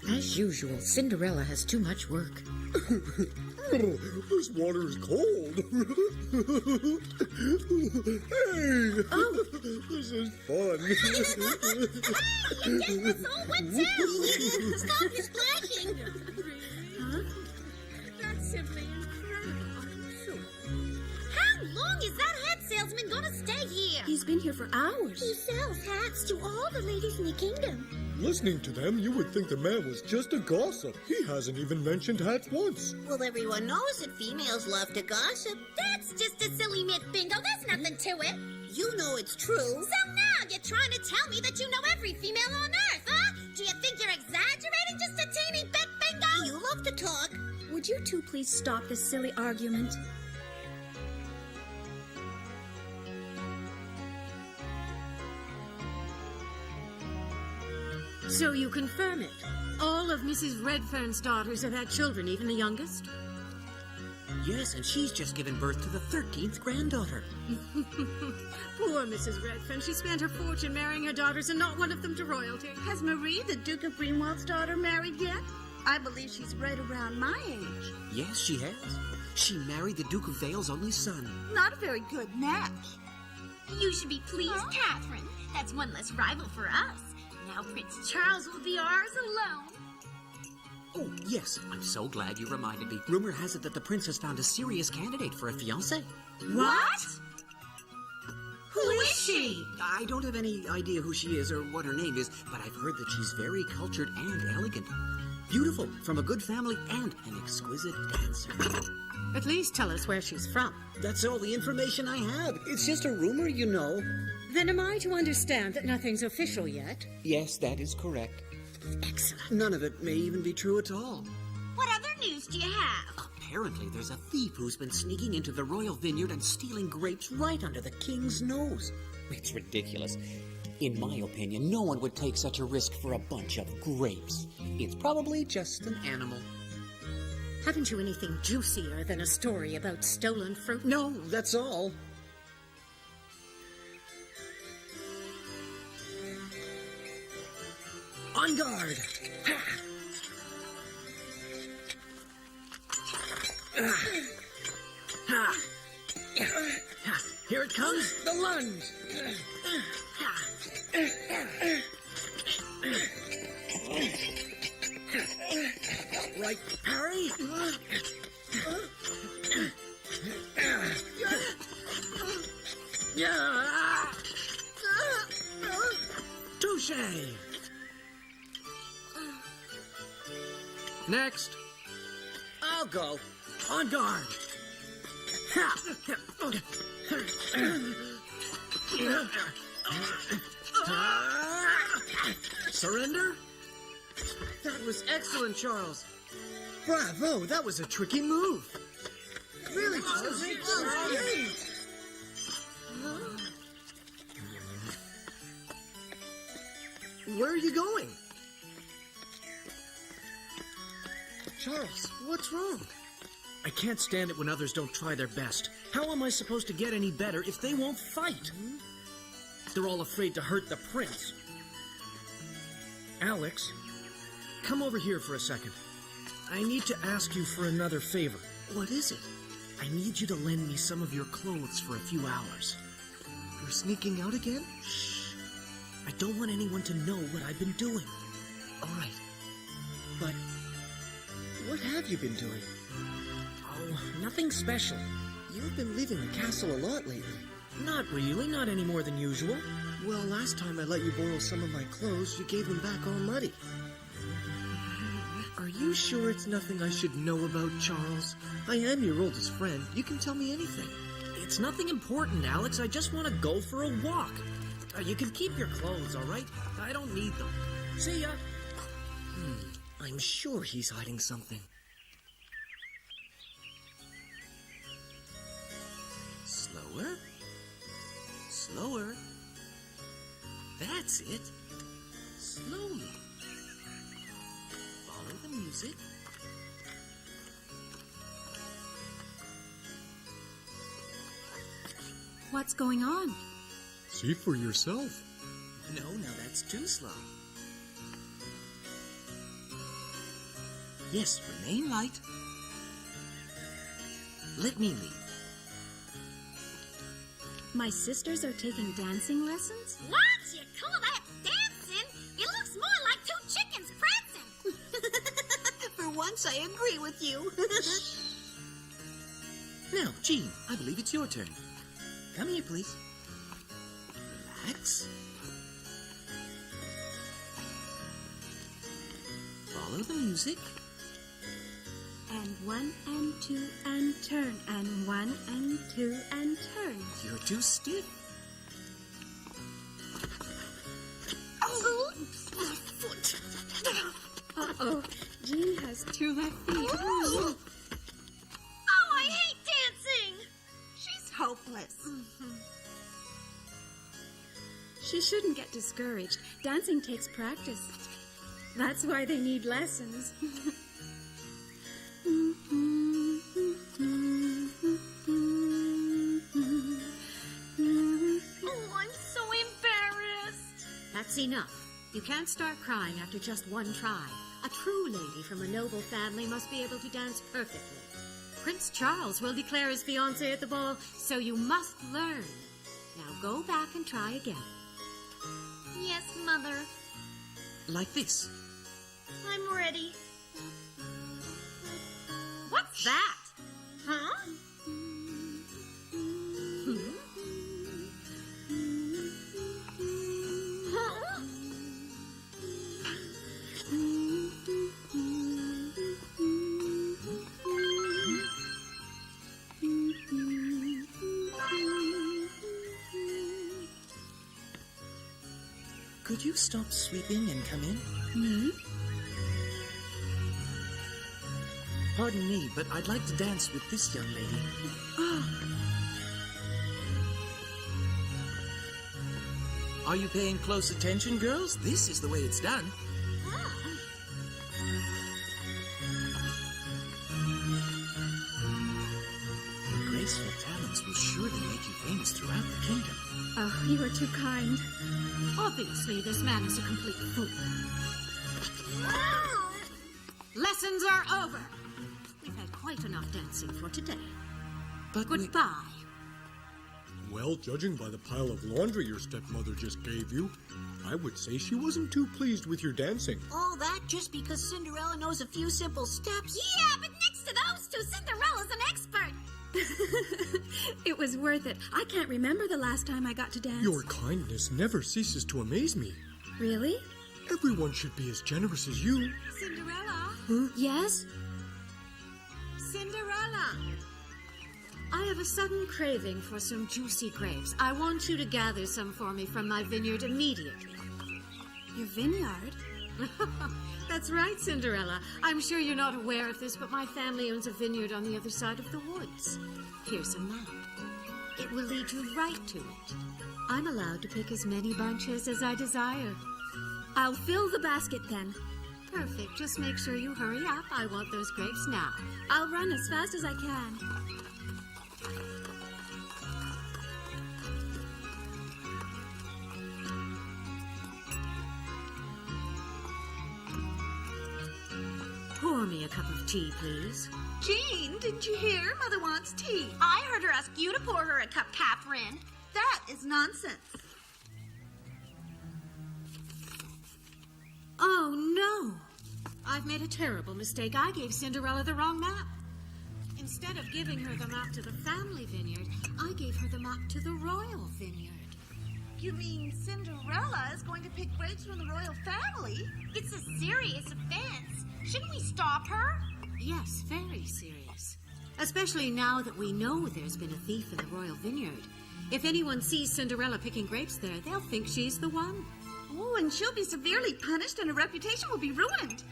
As usual, Cinderella has too much work. This water is cold. Hey! Oh! This is fun. You're getting us all wet too. Stop your splashing. Huh? That's simply incredible. How long is that hat salesman gonna stay here? He's been here for hours. He sells hats to all the ladies in the kingdom. Listening to them, you would think the man was just a gossip. He hasn't even mentioned hats once. Well, everyone knows that females love to gossip. That's just a silly myth, Bingo. There's nothing to it. You know it's true. So now you're trying to tell me that you know every female on Earth, huh? Do you think you're exaggerating just a teeny bit, Bingo? You love to talk. Would you two please stop this silly argument? So you confirm it? All of Mrs. Redfern's daughters have had children, even the youngest? Yes, and she's just given birth to the 13th granddaughter. Poor Mrs. Redfern. She spent her fortune marrying her daughters and not one of them to royalty. Has Marie, the Duke of Greenwald's daughter, married yet? I believe she's right around my age. Yes, she has. She married the Duke of Vale's only son. Not a very good match. You should be pleased, Catherine. That's one less rival for us. Now Prince Charles will be ours alone. Oh, yes. I'm so glad you reminded me. Rumor has it that the prince has found a serious candidate for a fiancé. What? Who is she? I don't have any idea who she is or what her name is, but I've heard that she's very cultured and elegant. Beautiful, from a good family, and an exquisite dancer. At least tell us where she's from. That's all the information I have. It's just a rumor, you know. Then am I to understand that nothing's official yet? Yes, that is correct. Excellent. None of it may even be true at all. What other news do you have? Apparently, there's a thief who's been sneaking into the royal vineyard and stealing grapes right under the king's nose. It's ridiculous. In my opinion, no one would take such a risk for a bunch of grapes. It's probably just an animal. Haven't you anything juicier than a story about stolen fruit? No, that's all. On guard! Ha! Ha! Ha! Here it comes, the lunge! Right, Harry? Touche! Next. I'll go. On guard. Surrender? That was excellent, Charles. Bravo, that was a tricky move. Really, Charles? Great. Where are you going? Charles, what's wrong? I can't stand it when others don't try their best. How am I supposed to get any better if they won't fight? They're all afraid to hurt the prince. Alex, come over here for a second. I need to ask you for another favor. What is it? I need you to lend me some of your clothes for a few hours. You're sneaking out again? Shh. I don't want anyone to know what I've been doing. All right. But what have you been doing? Oh, nothing special. You've been leaving the castle a lot lately. Not really, not any more than usual. Well, last time I let you borrow some of my clothes, you gave them back all muddy. Are you sure it's nothing I should know about, Charles? I am your oldest friend. You can tell me anything. It's nothing important, Alex. I just want to go for a walk. You can keep your clothes, all right? I don't need them. See ya. I'm sure he's hiding something. Slower. Slower. That's it. Slowly. Follow the music. What's going on? See for yourself. No, now that's too slow. Yes, remain light. Let me lead. My sisters are taking dancing lessons? What? You call that dancing? It looks more like two chickens prancing. For once, I agree with you. Now, Jean, I believe it's your turn. Come here, please. Relax. Follow the music. And 1 and 2 and turn, and 1 and 2 and turn. You're too stiff. Oh, my foot. Uh-oh, Jean has 2 left feet. Oh, I hate dancing. She's hopeless. She shouldn't get discouraged. Dancing takes practice. That's why they need lessons. Oh, I'm so embarrassed. That's enough. You can't start crying after just one try. A true lady from a noble family must be able to dance perfectly. Prince Charles will declare his fiancée at the ball, so you must learn. Now go back and try again. Yes, Mother. Like this. I'm ready. What's that? Huh? Huh? Could you stop sweeping and come in? Me? Pardon me, but I'd like to dance with this young lady. Are you paying close attention, girls? This is the way it's done. Your graceful talents will surely make you famous throughout the kingdom. Oh, you are too kind. Obviously, this man is a complete fool. Lessons are over. We've had quite enough dancing for today. But Goodbye. Well, judging by the pile of laundry your stepmother just gave you, I would say she wasn't too pleased with your dancing. All that just because Cinderella knows a few simple steps? Yeah, but next to those two, Cinderella's an expert. It was worth it. I can't remember the last time I got to dance. Your kindness never ceases to amaze me. Really? Everyone should be as generous as you. Cinderella? Yes? Cinderella! I have a sudden craving for some juicy grapes. I want you to gather some for me from my vineyard immediately. Your vineyard? That's right, Cinderella. I'm sure you're not aware of this, but my family owns a vineyard on the other side of the woods. Here's a map. It will lead you right to it. I'm allowed to pick as many bunches as I desire. I'll fill the basket then. Perfect. Just make sure you hurry up. I want those grapes now. I'll run as fast as I can. Pour me a cup of tea, please. Jean, didn't you hear? Mother wants tea. I heard her ask you to pour her a cup, Catherine. That is nonsense. Oh, no. I've made a terrible mistake. I gave Cinderella the wrong map. Instead of giving her the map to the family vineyard, I gave her the map to the royal vineyard. You mean Cinderella is going to pick grapes from the royal family? It's a serious offense. Shouldn't we stop her? Yes, very serious. Especially now that we know there's been a thief in the royal vineyard. If anyone sees Cinderella picking grapes there, they'll think she's the one. Oh, and she'll be severely punished and her reputation will be ruined.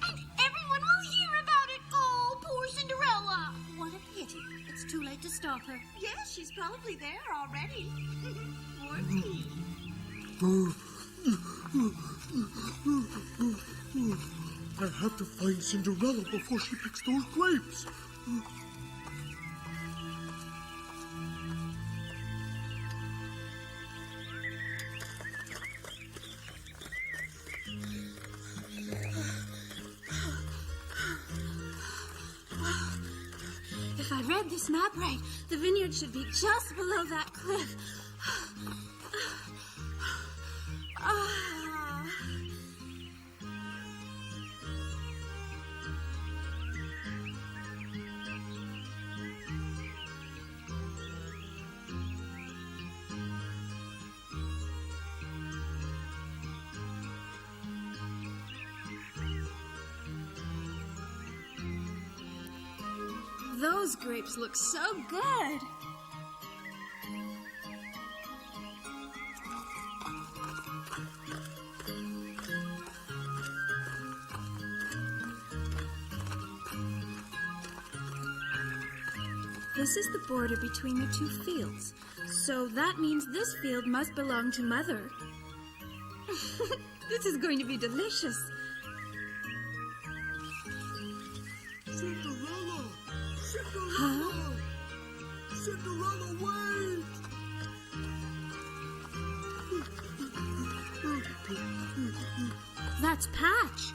And everyone will hear about it. Oh, poor Cinderella. What a pity. It's too late to stop her. Yes, she's probably there already. More tea. I have to find Cinderella before she picks those grapes. this map right. The vineyard should be just below that cliff. Those grapes look so good. This is the border between the two fields. So that means this field must belong to Mother. This is going to be delicious. Cinderella! Cinderella! Huh? Cinderella, wait! That's Patch.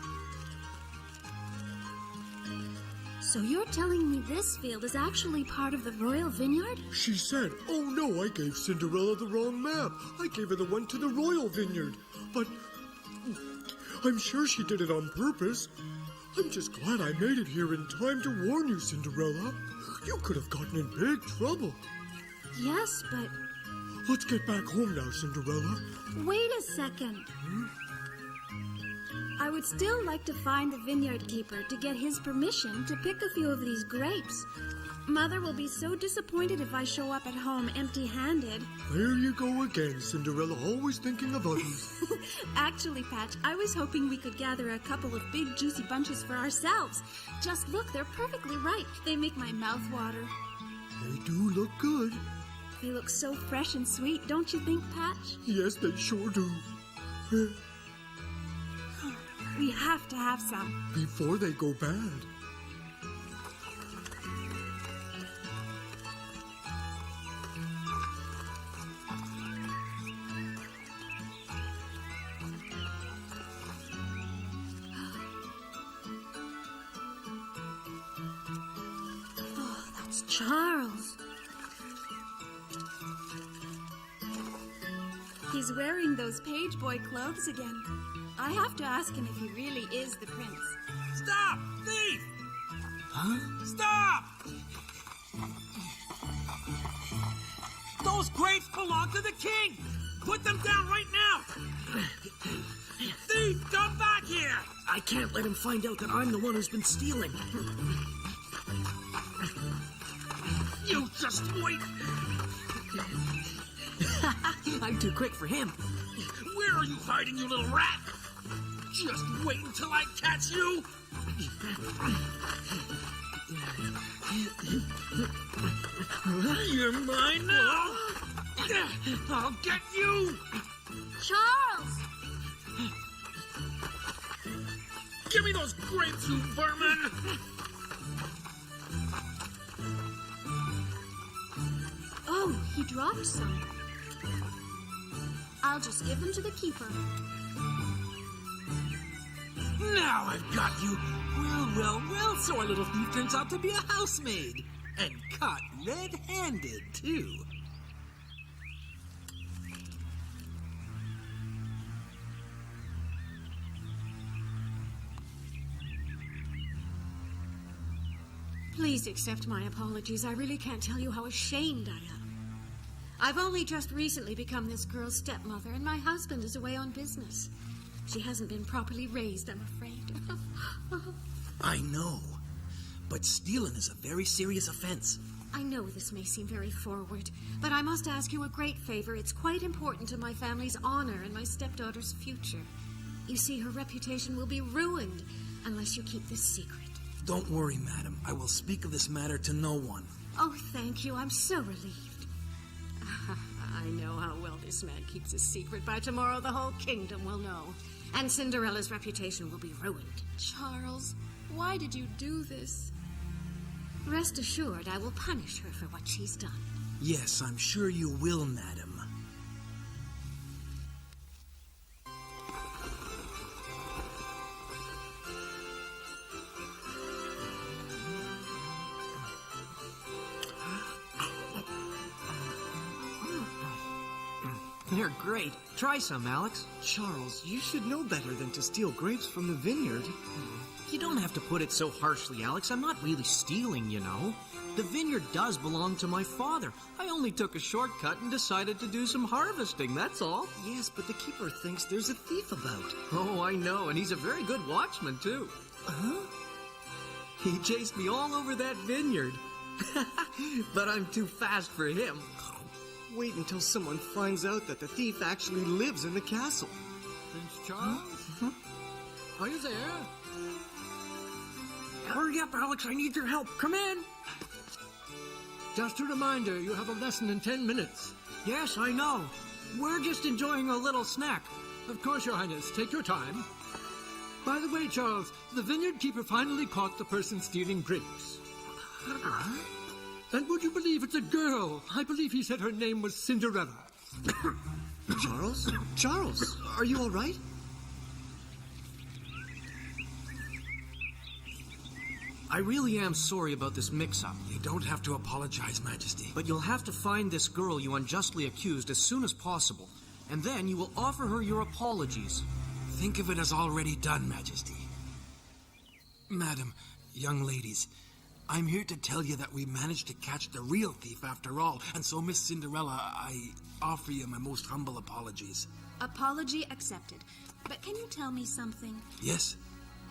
So you're telling me this field is actually part of the royal vineyard? She said, oh no, I gave Cinderella the wrong map. I gave her the one to the royal vineyard. But I'm sure she did it on purpose. I'm just glad I made it here in time to warn you, Cinderella. You could have gotten in big trouble. Yes, but Let's get back home now, Cinderella. wait a second. I would still like to find the vineyard keeper to get his permission to pick a few of these grapes. Mother will be so disappointed if I show up at home empty-handed. There you go again, Cinderella, always thinking of others. Actually, Patch, I was hoping we could gather a couple of big, juicy bunches for ourselves. Just look, they're perfectly ripe. They make my mouth water. They do look good. They look so fresh and sweet, don't you think, Patch? Yes, they sure do. We have to have some. Before they go bad. Oh, that's Charles. He's wearing those page boy clothes again. I have to ask him if he really is the prince. Stop! Thief! Huh? Stop! Those grapes belong to the king! Put them down right now! Thief, come back here! I can't let him find out that I'm the one who's been stealing. You just wait! I'm too quick for him. Where are you hiding, you little rat? Just wait until I catch you! You're mine now! I'll get you! Charles! Give me those grapes, you vermin! Oh, he dropped some. I'll just give them to the keeper. Now I've got you! Well, so our little thief turns out to be a housemaid. And caught red-handed, too. Please accept my apologies. I really can't tell you how ashamed I am. I've only just recently become this girl's stepmother, and my husband is away on business. She hasn't been properly raised, I'm afraid. I know. But stealing is a very serious offense. I know this may seem very forward, but I must ask you a great favor. It's quite important to my family's honor and my stepdaughter's future. You see, her reputation will be ruined unless you keep this secret. Don't worry, madam. I will speak of this matter to no one. Oh, thank you. I'm so relieved. I know how well this man keeps his secret. By tomorrow, the whole kingdom will know. And Cinderella's reputation will be ruined. Charles, why did you do this? Rest assured, I will punish her for what she's done. Yes, I'm sure you will, madam. They're great. Try some, Alex. Charles, you should know better than to steal grapes from the vineyard. You don't have to put it so harshly, Alex. I'm not really stealing, you know. The vineyard does belong to my father. I only took a shortcut and decided to do some harvesting, that's all. Yes, but the keeper thinks there's a thief about. Oh, I know, and he's a very good watchman, too. Huh? He chased me all over that vineyard. But I'm too fast for him. Wait until someone finds out that the thief actually lives in the castle. Prince Charles? Huh? Are you there? Hurry up, Alex, I need your help. Come in. Just a reminder, you have a lesson in 10 minutes. Yes, I know. We're just enjoying a little snack. Of course, Your Highness. Take your time. By the way, Charles, the vineyard keeper finally caught the person stealing grapes. And would you believe it's a girl? I believe he said her name was Cinderella. Charles? Charles, are you all right? I really am sorry about this mix-up. You don't have to apologize, Majesty. But you'll have to find this girl you unjustly accused as soon as possible. And then you will offer her your apologies. Think of it as already done, Majesty. Madam, young ladies, I'm here to tell you that we managed to catch the real thief after all. And so, Miss Cinderella, I offer you my most humble apologies. Apology accepted. But can you tell me something? Yes?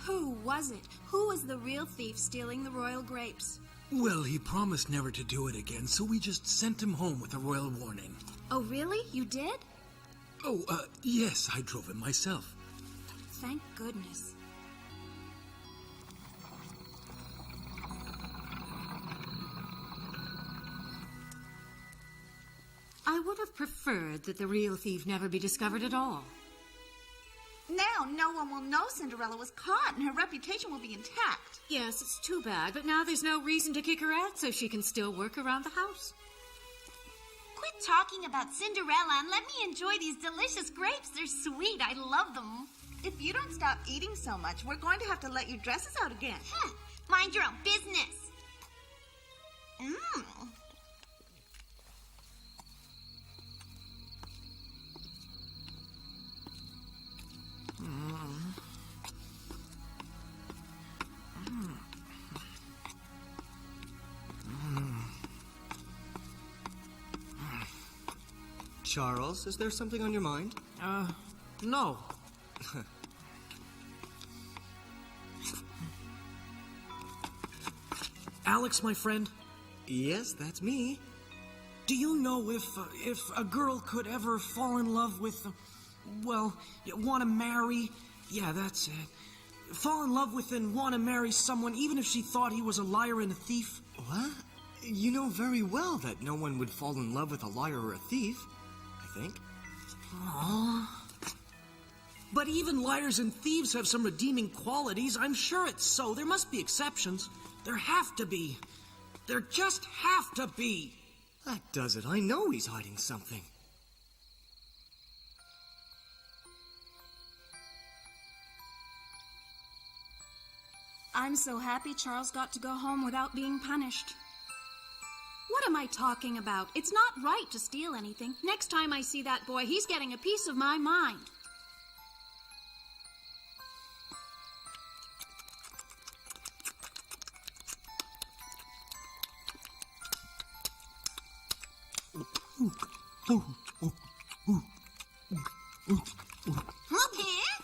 Who was it? Who was the real thief stealing the royal grapes? Well, he promised never to do it again, so we just sent him home with a royal warning. Oh, really? You did? Oh, yes, I drove him myself. Thank goodness. I would have preferred that the real thief never be discovered at all. Now no one will know Cinderella was caught and her reputation will be intact. Yes, it's too bad, but now there's no reason to kick her out, so she can still work around the house. Quit talking about Cinderella and let me enjoy these delicious grapes. They're sweet. I love them. If you don't stop eating so much, we're going to have to let your dresses out again. Mind your own business. Charles, is there something on your mind? No. Alex, my friend? Yes, that's me. Do you know if a girl could ever fall in love with, well, want to marry? Yeah, that's it. Fall in love with and want to marry someone even if she thought he was a liar and a thief? What? You know very well that no one would fall in love with a liar or a thief, I think. Aww. But even liars and thieves have some redeeming qualities. I'm sure it's so. There must be exceptions. There have to be. There just have to be. That does it. I know he's hiding something. I'm so happy Charles got to go home without being punished. What am I talking about? It's not right to steal anything. Next time I see that boy, he's getting a piece of my mind.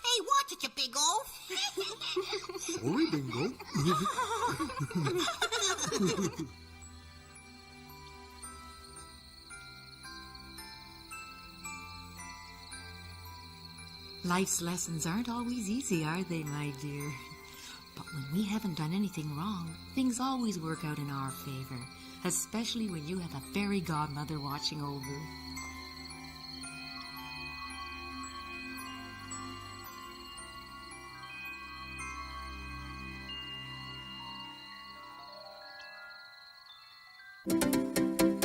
Hey, watch it, you big oaf. Sorry, Bingo. Life's lessons aren't always easy, are they, my dear? But when we haven't done anything wrong, things always work out in our favor, especially when you have a fairy godmother watching over.